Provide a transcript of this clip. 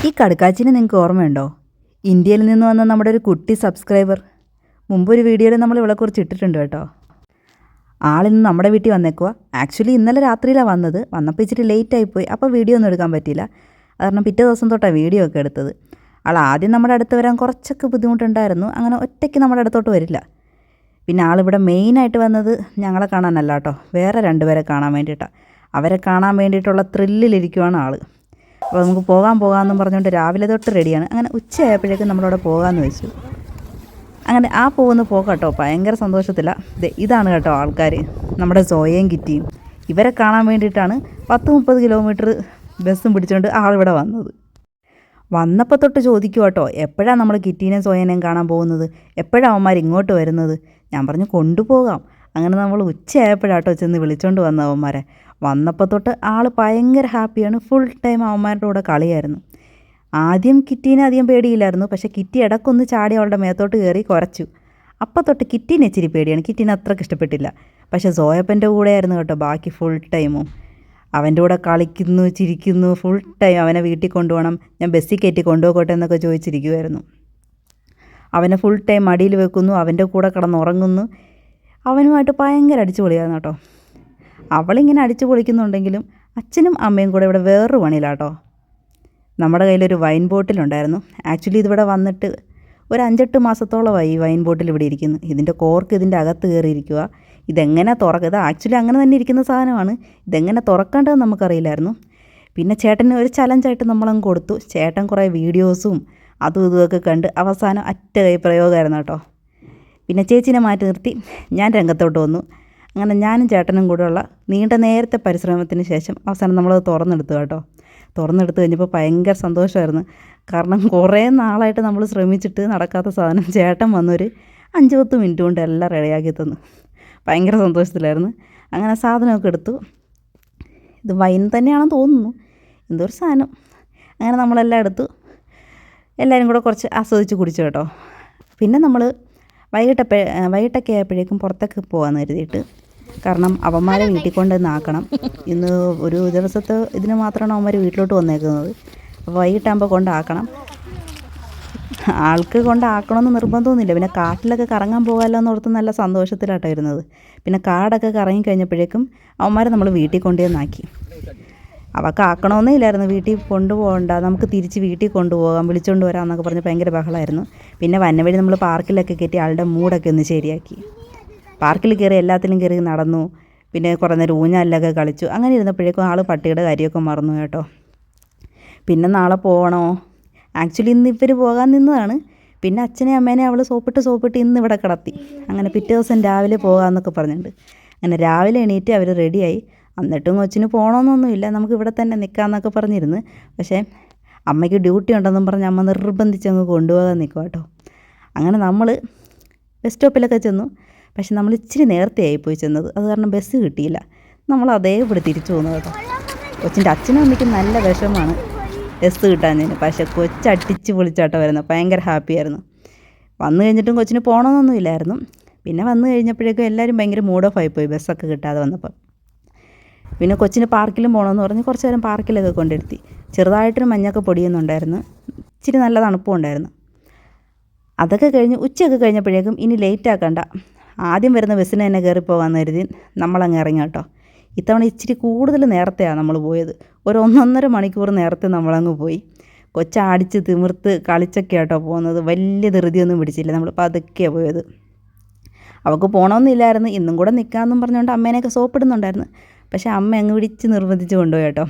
ഈ കടുക്കാച്ചിനെ നിങ്ങൾക്ക് ഓർമ്മയുണ്ടോ? ഇന്ത്യയിൽ നിന്ന് വന്ന നമ്മുടെ ഒരു കുട്ടി സബ്സ്ക്രൈബർ. മുമ്പൊരു വീഡിയോയിൽ നമ്മൾ ഇവളെക്കുറിച്ച് ഇട്ടിട്ടുണ്ട് കേട്ടോ. ആളിന്ന് നമ്മുടെ വീട്ടിൽ വന്നേക്കുക. ആക്ച്വലി ഇന്നലെ രാത്രിയിലാണ് വന്നത്. വന്നപ്പോൾ ഇച്ചിരി ലേറ്റായിപ്പോയി. അപ്പോൾ വീഡിയോ ഒന്നും എടുക്കാൻ പറ്റിയില്ല. കാരണം പിറ്റേ ദിവസം തൊട്ടാണ് വീഡിയോ ഒക്കെ എടുത്തത്. ആൾ ആദ്യം നമ്മുടെ അടുത്ത് വരാൻ കുറച്ചൊക്കെ ബുദ്ധിമുട്ടുണ്ടായിരുന്നു. അങ്ങനെ ഒറ്റയ്ക്ക് നമ്മുടെ അടുത്തോട്ട് വരില്ല. പിന്നെ ആളിവിടെ മെയിനായിട്ട് വന്നത് ഞങ്ങളെ കാണാനല്ല കേട്ടോ, വേറെ രണ്ടുപേരെ കാണാൻ വേണ്ടിയിട്ടാണ്. അവരെ കാണാൻ വേണ്ടിയിട്ടുള്ള ത്രില്ലിലിരിക്കുവാണ് ആൾ. അപ്പോൾ നമുക്ക് പോകാമെന്നും പറഞ്ഞുകൊണ്ട് രാവിലെ തൊട്ട് റെഡിയാണ്. അങ്ങനെ ഉച്ചയായപ്പോഴേക്കും നമ്മളവിടെ പോകാമെന്ന് വെച്ചു. അങ്ങനെ ആ പോകുന്ന പോകാട്ടോ ഭയങ്കര സന്തോഷത്തില്ല. ഇതാണ് കേട്ടോ ആൾക്കാർ, നമ്മുടെ സോയയും കിറ്റിയും. ഇവരെ കാണാൻ വേണ്ടിയിട്ടാണ് 10-30 കിലോമീറ്റർ ബസ്സും പിടിച്ചുകൊണ്ട് ആളിവിടെ വന്നത്. വന്നപ്പോൾ തൊട്ട് ചോദിക്കുക കേട്ടോ, എപ്പോഴാണ് നമ്മൾ കിറ്റീനെയും സോയനെയും കാണാൻ പോകുന്നത്, എപ്പോഴാണ് അവന്മാർ ഇങ്ങോട്ട് വരുന്നത്. ഞാൻ പറഞ്ഞു കൊണ്ടുപോകാം. അങ്ങനെ നമ്മൾ ഉച്ചയായപ്പോഴാട്ടോ ചെന്ന് വിളിച്ചുകൊണ്ട് വന്ന അവന്മാരെ. വന്നപ്പോൾ തൊട്ട് ആൾ ഭയങ്കര ഹാപ്പിയാണ്. ഫുൾ ടൈം അവന്മാരുടെ കൂടെ കളിയായിരുന്നു. ആദ്യം കിറ്റീനെ അധികം പേടിയില്ലായിരുന്നു. പക്ഷേ കിറ്റി ഇടയ്ക്കൊന്ന് ചാടി അവളുടെ മേത്തോട്ട് കയറി കുരച്ചു. അപ്പം തൊട്ട് കിറ്റീനെ ഇച്ചിരി പേടിയാണ്. കിറ്റീനെ അത്രയ്ക്ക് ഇഷ്ടപ്പെട്ടില്ല. പക്ഷേ സോയപ്പൻ്റെ കൂടെയായിരുന്നു കേട്ടോ ബാക്കി ഫുൾ ടൈമും. അവൻ്റെ കൂടെ കളിക്കുന്നു, ചിരിക്കുന്നു. ഫുൾ ടൈം അവനെ വീട്ടിൽ കൊണ്ടുപോകണം, ഞാൻ ബസ്സിൽ കയറ്റി കൊണ്ടുപോകട്ടെ എന്നൊക്കെ ചോദിച്ചിരിക്കുമായിരുന്നു. അവനെ ഫുൾ ടൈം മടിയിൽ വെക്കുന്നു, അവൻ്റെ കൂടെ കിടന്നുറങ്ങുന്നു. അവനുമായിട്ട് ഭയങ്കര അടിച്ചു പൊളിയായിരുന്നു കേട്ടോ. അവളിങ്ങനെ അടിച്ചു പൊളിക്കുന്നുണ്ടെങ്കിലും അച്ഛനും അമ്മയും കൂടെ ഇവിടെ വേറൊരു പണിയിലാട്ടോ. നമ്മുടെ കയ്യിലൊരു വൈൻ ബോട്ടിലുണ്ടായിരുന്നു. ആക്ച്വലി ഇതിവിടെ വന്നിട്ട് ഒരു 5-8 മാസത്തോളമായി ഈ വൈൻ ബോട്ടിൽ ഇവിടെ ഇരിക്കുന്നു. ഇതിൻ്റെ കോർക്ക് ഇതിൻ്റെ അകത്ത് കയറിയിരിക്കുക. ഇതെങ്ങനെ തുറക്കുക, ഇത് ആക്ച്വലി അങ്ങനെ തന്നെ ഇരിക്കുന്ന സാധനമാണ്. ഇതെങ്ങനെ തുറക്കേണ്ടതെന്ന് നമുക്കറിയില്ലായിരുന്നു. പിന്നെ ചേട്ടന് ഒരു ചലഞ്ചായിട്ട് നമ്മളങ്ങ് കൊടുത്തു. ചേട്ടൻ കുറേ വീഡിയോസും അതും ഇതുമൊക്കെ കണ്ട് അവസാനം അറ്റ കൈ പ്രയോഗമായിരുന്നു കേട്ടോ. പിന്നെ ചേച്ചീനെ മാറ്റി നിർത്തി ഞാൻ രംഗത്തോട്ട് വന്നു. അങ്ങനെ ഞാനും ചേട്ടനും കൂടെയുള്ള നീണ്ട നേരത്തെ പരിശ്രമത്തിന് ശേഷം അവസാനം നമ്മളത് തുറന്നെടുത്തു കേട്ടോ. തുറന്നെടുത്ത് കഴിഞ്ഞപ്പോൾ ഭയങ്കര സന്തോഷമായിരുന്നു. കാരണം കുറേ നാളായിട്ട് നമ്മൾ ശ്രമിച്ചിട്ട് നടക്കാത്ത സാധനം ചേട്ടൻ വന്നൊരു 5-10 മിനിറ്റ് കൊണ്ട് എല്ലാം റെഡിയാക്കി തന്നു. ഭയങ്കര സന്തോഷത്തിലായിരുന്നു. അങ്ങനെ സാധനമൊക്കെ എടുത്തു. ഇത് വൈൻ തന്നെയാണെന്ന് തോന്നുന്നു, എന്തോ ഒരു സാധനം. അങ്ങനെ നമ്മളെല്ലാം എടുത്തു. എല്ലാവരും കൂടെ കുറച്ച് ആസ്വദിച്ച് കുടിച്ചു കേട്ടോ. പിന്നെ നമ്മൾ വൈകിട്ടൊക്കെ ആയപ്പോഴേക്കും പുറത്തൊക്കെ പോകാമെന്ന് കരുതിയിട്ട്. കാരണം അവന്മാരെ വീട്ടിൽ കൊണ്ടുവന്നാക്കണം. ഇന്ന് ഒരു ദിവസത്തെ ഇതിന് മാത്രമാണ് അവന്മാർ വീട്ടിലോട്ട് വന്നേക്കുന്നത്. അപ്പോൾ വൈകിട്ടാകുമ്പോൾ കൊണ്ടാക്കണം. ആൾക്ക് കൊണ്ടാക്കണമെന്ന് നിർബന്ധമൊന്നുമില്ല. പിന്നെ കാട്ടിലൊക്കെ കറങ്ങാൻ പോകാമല്ലോ എന്നോർത്ത് നല്ല സന്തോഷത്തിലാട്ടോ ഇരുന്നത്. പിന്നെ കാടൊക്കെ കറങ്ങി കഴിഞ്ഞപ്പോഴേക്കും അവന്മാരെ നമ്മൾ വീട്ടിൽ കൊണ്ടുവന്നാക്കി. അവൾക്ക് ആക്കണമെന്നേ ഇല്ലായിരുന്നു. വീട്ടിൽ കൊണ്ടുപോകണ്ട, നമുക്ക് തിരിച്ച് വീട്ടിൽ കൊണ്ടുപോകാം, വിളിച്ചുകൊണ്ട് വരാമെന്നൊക്കെ പറഞ്ഞ് ഭയങ്കര ബഹളമായിരുന്നു. പിന്നെ വന്നവഴി നമ്മൾ പാർക്കിലൊക്കെ കയറ്റി ആളുടെ മൂടൊക്കെ ഒന്ന് ശരിയാക്കി. പാർക്കിൽ കയറി എല്ലാത്തിലും കയറി നടന്നു. പിന്നെ കുറേ നേരം ഊഞ്ഞാലിലൊക്കെ കളിച്ചു. അങ്ങനെ ഇരുന്നപ്പോഴേക്കും ആൾ പട്ടിയുടെ കാര്യമൊക്കെ മറന്നു കേട്ടോ. പിന്നെ നാളെ പോകണോ, ആക്ച്വലി ഇന്ന് ഇവർ പോകാൻ നിന്നതാണ്. പിന്നെ അച്ഛനെയും അമ്മേനെയും അവൾ സോപ്പിട്ട് ഇന്ന് ഇവിടെ കിടത്തി. അങ്ങനെ പിറ്റേ ദിവസം രാവിലെ പോകാമെന്നൊക്കെ പറഞ്ഞിട്ടുണ്ട്. അങ്ങനെ രാവിലെ എണീറ്റ് അവർ റെഡിയായി. എന്നിട്ടും കൊച്ചിന് പോകണമെന്നൊന്നുമില്ല, നമുക്ക് ഇവിടെ തന്നെ നിൽക്കാമെന്നൊക്കെ പറഞ്ഞിരുന്നു. പക്ഷേ അമ്മയ്ക്ക് ഡ്യൂട്ടി ഉണ്ടെന്നും പറഞ്ഞ് അമ്മ നിർബന്ധിച്ചങ്ങ് കൊണ്ടുപോകാൻ നിൽക്കുക കേട്ടോ. അങ്ങനെ നമ്മൾ ബസ് സ്റ്റോപ്പിലൊക്കെ ചെന്നു. പക്ഷെ നമ്മൾ ഇച്ചിരി നേരത്തെ ആയിപ്പോയി ചെന്നത്. അത് കാരണം ബസ് കിട്ടിയില്ല. നമ്മൾ അതേപോലെ തിരിച്ചു പോകുന്നു കേട്ടോ. കൊച്ചിൻ്റെ അച്ഛനും അമ്മയ്ക്കും നല്ല വിഷമമാണ് ബസ് കിട്ടാഞ്ഞതിന്. പക്ഷേ കൊച്ചടിച്ച് പൊളിച്ചാട്ടോ വരുന്നത്. ഭയങ്കര ഹാപ്പിയായിരുന്നു. വന്നു കഴിഞ്ഞിട്ടും കൊച്ചിന് പോകണമെന്നൊന്നുമില്ലായിരുന്നു. പിന്നെ വന്നു കഴിഞ്ഞപ്പോഴേക്കും എല്ലാവരും ഭയങ്കര മൂഡ് ഓഫ് ആയിപ്പോയി ബസ്സൊക്കെ കിട്ടാതെ വന്നപ്പോൾ. പിന്നെ കൊച്ചിന് പാർക്കിലും പോകണമെന്ന് പറഞ്ഞ് കുറച്ച് നേരം പാർക്കിലൊക്കെ കൊണ്ടിരുത്തി. ചെറുതായിട്ടൊരു മഞ്ഞൊക്കെ പൊടിയുന്നുണ്ടായിരുന്നു. ഇച്ചിരി നല്ല തണുപ്പും ഉണ്ടായിരുന്നു. അതൊക്കെ കഴിഞ്ഞ് ഉച്ചയൊക്കെ കഴിഞ്ഞപ്പോഴേക്കും ഇനി ലേറ്റ് ആക്കണ്ട, ആദ്യം വരുന്ന ബസ്സിന് തന്നെ കയറിപ്പോകാമെന്ന് കരുതി നമ്മളങ്ങ് ഇറങ്ങി കേട്ടോ. ഇത്തവണ ഇച്ചിരി കൂടുതൽ നേരത്തെയാണ് നമ്മൾ പോയത്. ഒരു 1.5 മണിക്കൂർ നേരത്തെ നമ്മളങ്ങ് പോയി. കൊച്ചടിച്ച് തിമിർത്ത് കളിച്ചൊക്കെ ആട്ടോ പോകുന്നത്. വലിയ ധൃതിയൊന്നും പിടിച്ചില്ല, നമ്മൾ പതുക്കെയാണ് പോയത്. അവൾക്ക് പോകണമെന്നില്ലായിരുന്നു. ഇന്നും കൂടെ നിൽക്കാമെന്നും പറഞ്ഞുകൊണ്ട് അമ്മേനെയൊക്കെ സോപ്പിടുന്നുണ്ടായിരുന്നു. പക്ഷേ അമ്മ അങ്ങ് പിടിച്ച് നിർബന്ധിച്ച് കൊണ്ടുപോയി കേട്ടോ.